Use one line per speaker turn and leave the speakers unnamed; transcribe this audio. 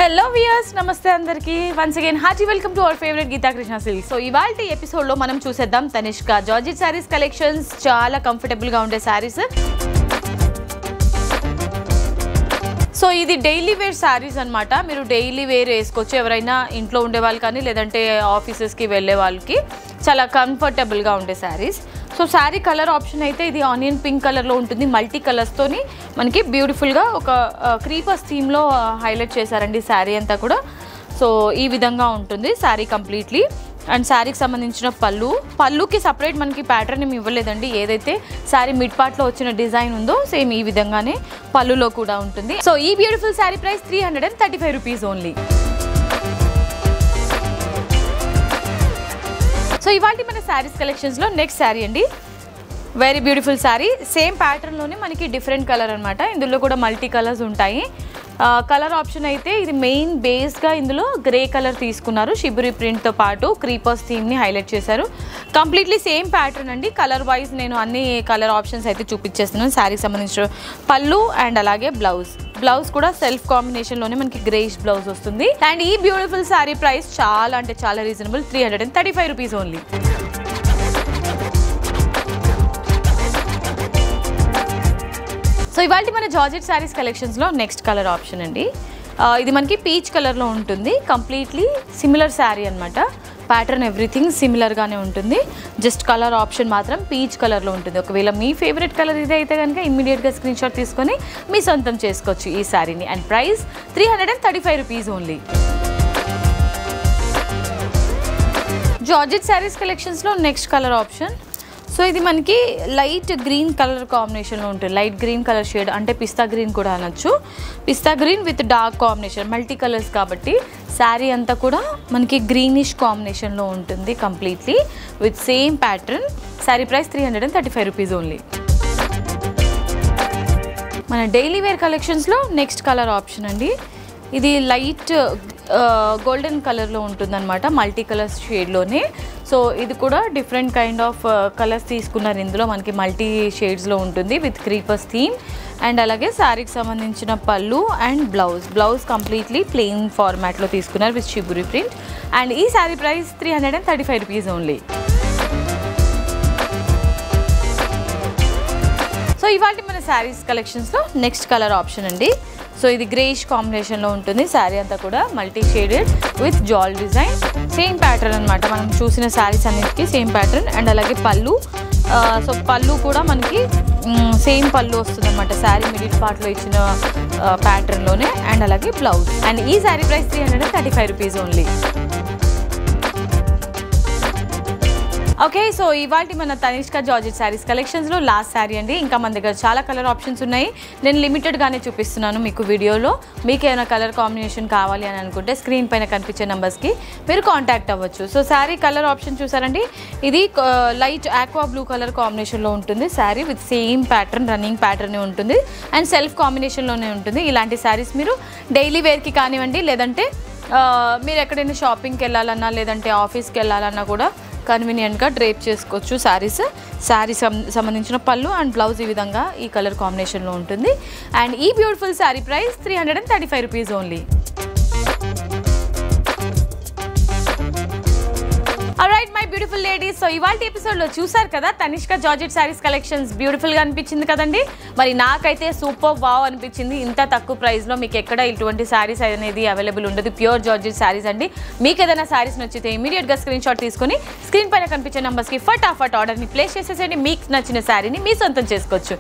Hello viewers, namaste andarki. Once again, hearty welcome to our favorite Geeta Krishna Silks. So, ivalti episode lo manam chuseddam Tanishka Georgette sarees collections. Chaala comfortable ga unde sarees. So ఇది daily wear saris అన్నమాట. మీరు daily wear వేసుకోవచ్చు. ఎవరైనా ఇంట్లో ఉండే వాళ్ళు కానీ లేదంటే ఆఫీసెస్కి వెళ్ళే వాళ్ళకి చాలా కంఫర్టబుల్గా ఉండే saris. So sari colour option అయితే ఇది ఆనియన్ పింక్ కలర్లో ఉంటుంది. మల్టీ కలర్స్తోని మనకి బ్యూటిఫుల్గా ఒక క్రీపర్స్ థీమ్లో హైలైట్ చేశారండి శారీ అంతా కూడా. సో ఈ విధంగా ఉంటుంది శారీ కంప్లీట్లీ. అండ్ శారీకి సంబంధించిన పళ్ళుకి సపరేట్ మనకి ప్యాటర్న్ ఏమి ఇవ్వలేదండి. ఏదైతే శారీ మిడ్ పార్ట్లో వచ్చిన డిజైన్ ఉందో సేమ్ ఈ విధంగానే పళ్ళులో కూడా ఉంటుంది. సో ఈ beautiful sari price 335 rupees only. So ఇవాళ మన శారీస్ కలెక్షన్స్లో నెక్స్ట్ శారీ అండి. Very beautiful sari. సేమ్ ప్యాటర్న్లోనే మనకి డిఫరెంట్ కలర్ అనమాట. ఇందులో కూడా మల్టీ కలర్స్ ఉంటాయి. కలర్ ఆప్షన్ అయితే ఇది మెయిన్ బేస్గా ఇందులో గ్రే కలర్ తీసుకున్నారు. షిబురి ప్రింట్తో పాటు క్రీపర్స్ థీమ్ని హైలైట్ చేశారు. కంప్లీట్లీ సేమ్ ప్యాటర్న్ అండి. కలర్ వైజ్ నేను అన్ని కలర్ ఆప్షన్స్ అయితే చూపించేస్తున్నాను. శారీకి సంబంధించిన పళ్ళు అండ్ అలాగే బ్లౌజ్ కూడా సెల్ఫ్ కాంబినేషన్లోనే మనకి గ్రేష్ బ్లౌజ్ వస్తుంది. అండ్ ఈ బ్యూటిఫుల్ శారీ ప్రైస్ చాలా అంటే చాలా రీజనబుల్, 335 రూపీస్ ఓన్లీ. సో ఇవాళ మన జార్జెట్ శారీస్ కలెక్షన్స్లో నెక్స్ట్ కలర్ ఆప్షన్ అండి. ఇది మనకి పీచ్ కలర్లో ఉంటుంది. కంప్లీట్లీ సిమిలర్ శారీ అనమాట. ప్యాటర్న్ ఎవ్రీథింగ్ సిమిలర్గానే ఉంటుంది. జస్ట్ కలర్ ఆప్షన్ మాత్రం పీచ్ కలర్లో ఉంటుంది. ఒకవేళ మీ ఫేవరెట్ కలర్ ఇది అయితే కనుక ఇమ్మీడియట్గా స్క్రీన్ షాట్ తీసుకొని మీ సొంతం చేసుకోవచ్చు ఈ శారీని. And price 335 rupees only. Georgette saris కలెక్షన్స్లో నెక్స్ట్ కలర్ ఆప్షన్. సో ఇది మనకి లైట్ గ్రీన్ కలర్ కాంబినేషన్లో ఉంటుంది. లైట్ గ్రీన్ కలర్ షేడ్ అంటే పిస్తా గ్రీన్ కూడా అనొచ్చు. Pista green with dark combination, multi colours కాబట్టి శారీ అంతా కూడా మనకి గ్రీనిష్ కాంబినేషన్లో ఉంటుంది completely with same pattern. Sari price 335 rupees only. మన డైలీ వేర్ కలెక్షన్స్లో నెక్స్ట్ కలర్ ఆప్షన్ అండి. ఇది లైట్ గోల్డెన్ కలర్లో ఉంటుందన్నమాట, మల్టీ కలర్స్ షేడ్లోనే. సో ఇది కూడా డిఫరెంట్ కైండ్ ఆఫ్ కలర్స్ తీసుకున్నారు. ఇందులో మనకి మల్టీ షేడ్స్లో ఉంటుంది విత్ క్రీపర్స్ థీమ్. అండ్ అలాగే శారీకి సంబంధించిన పళ్ళు అండ్ బ్లౌజ్ కంప్లీట్లీ ప్లెయిన్ ఫార్మాట్లో తీసుకున్నారు విత్ షిబురి ప్రింట్. అండ్ ఈ sari price 335 rupees only. So ఇవాళ మన శారీస్ కలెక్షన్స్లో నెక్స్ట్ కలర్ ఆప్షన్ అండి. సో ఇది గ్రేష్ కాంబినేషన్లో ఉంటుంది. శారీ అంతా కూడా మల్టీ షేడెడ్ విత్ జాల్ డిజైన్. సేమ్ ప్యాటర్న్ అనమాట. మనం చూసిన శారీస్ అన్నిటికీ సేమ్ ప్యాటర్న్. అండ్ అలాగే పళ్ళు. సో పళ్ళు కూడా మనకి సేమ్ పళ్ళు వస్తుంది అనమాట. శారీ మిడిల్ పార్ట్లో ఇచ్చిన ప్యాటర్న్లోనే. అండ్ అలాగే బ్లౌజ్. అండ్ ఈ sari price 335 rupees only. Okay, so ఇవాళ మన తనిష్క జార్జెట్ శారీస్ కలెక్షన్స్లో లాస్ట్ శారీ అండి. ఇంకా మన దగ్గర చాలా కలర్ ఆప్షన్స్ ఉన్నాయి. నేను లిమిటెడ్గానే చూపిస్తున్నాను మీకు వీడియోలో. మీకు ఏమైనా కలర్ కాంబినేషన్ కావాలి అని అనుకుంటే స్క్రీన్ పైన కనిపించే నెంబర్స్కి మీరు కాంటాక్ట్ అవ్వచ్చు. సో శారీ కలర్ ఆప్షన్ చూసారండి. ఇది లైట్ ఆక్వా బ్లూ కలర్ కాంబినేషన్లో ఉంటుంది. Sari with same pattern, running pattern ఉంటుంది అండ్ సెల్ఫ్ కాంబినేషన్లోనే ఉంటుంది. ఇలాంటి శారీస్ మీరు డైలీ వేర్కి కానివ్వండి, లేదంటే మీరు ఎక్కడైనా షాపింగ్కి వెళ్ళాలన్నా లేదంటే ఆఫీస్కి వెళ్ళాలన్నా కూడా కన్వీనియంట్గా డ్రేప్ చేసుకోవచ్చు శారీ సంబంధించిన పళ్ళు అండ్ బ్లౌజ్ ఈ విధంగా ఈ కలర్ కాంబినేషన్లో ఉంటుంది. అండ్ ఈ beautiful sari price 335 rupees only. Alright my beautiful ladies, so ఇవాళ ఎపిసోడ్లో చూసారు కదా తనిష్క జార్జెట్ శారీస్ కలెక్షన్స్. బ్యూటిఫుల్గా అనిపించింది కదండి. మరి నాకైతే సూపర్ వావ్ అనిపించింది. ఇంత తక్కువ ప్రైస్లో మీకు ఎక్కడ ఇటువంటి శారీస్ అనేది అవైలబుల్ ఉండదు. ప్యూర్ జార్జెట్ శారీస్ అండి. మీకు ఏదైనా శారీస్ నచ్చితే ఇమీడియట్గా స్క్రీన్ షాట్ తీసుకొని స్క్రీన్ పైన కనిపించే నెంబర్స్కి ఫటాఫట్ ఆర్డర్ని ప్లేస్ చేసేసేయండి. మీకు నచ్చిన శారీని మీ సొంతం చేసుకోవచ్చు.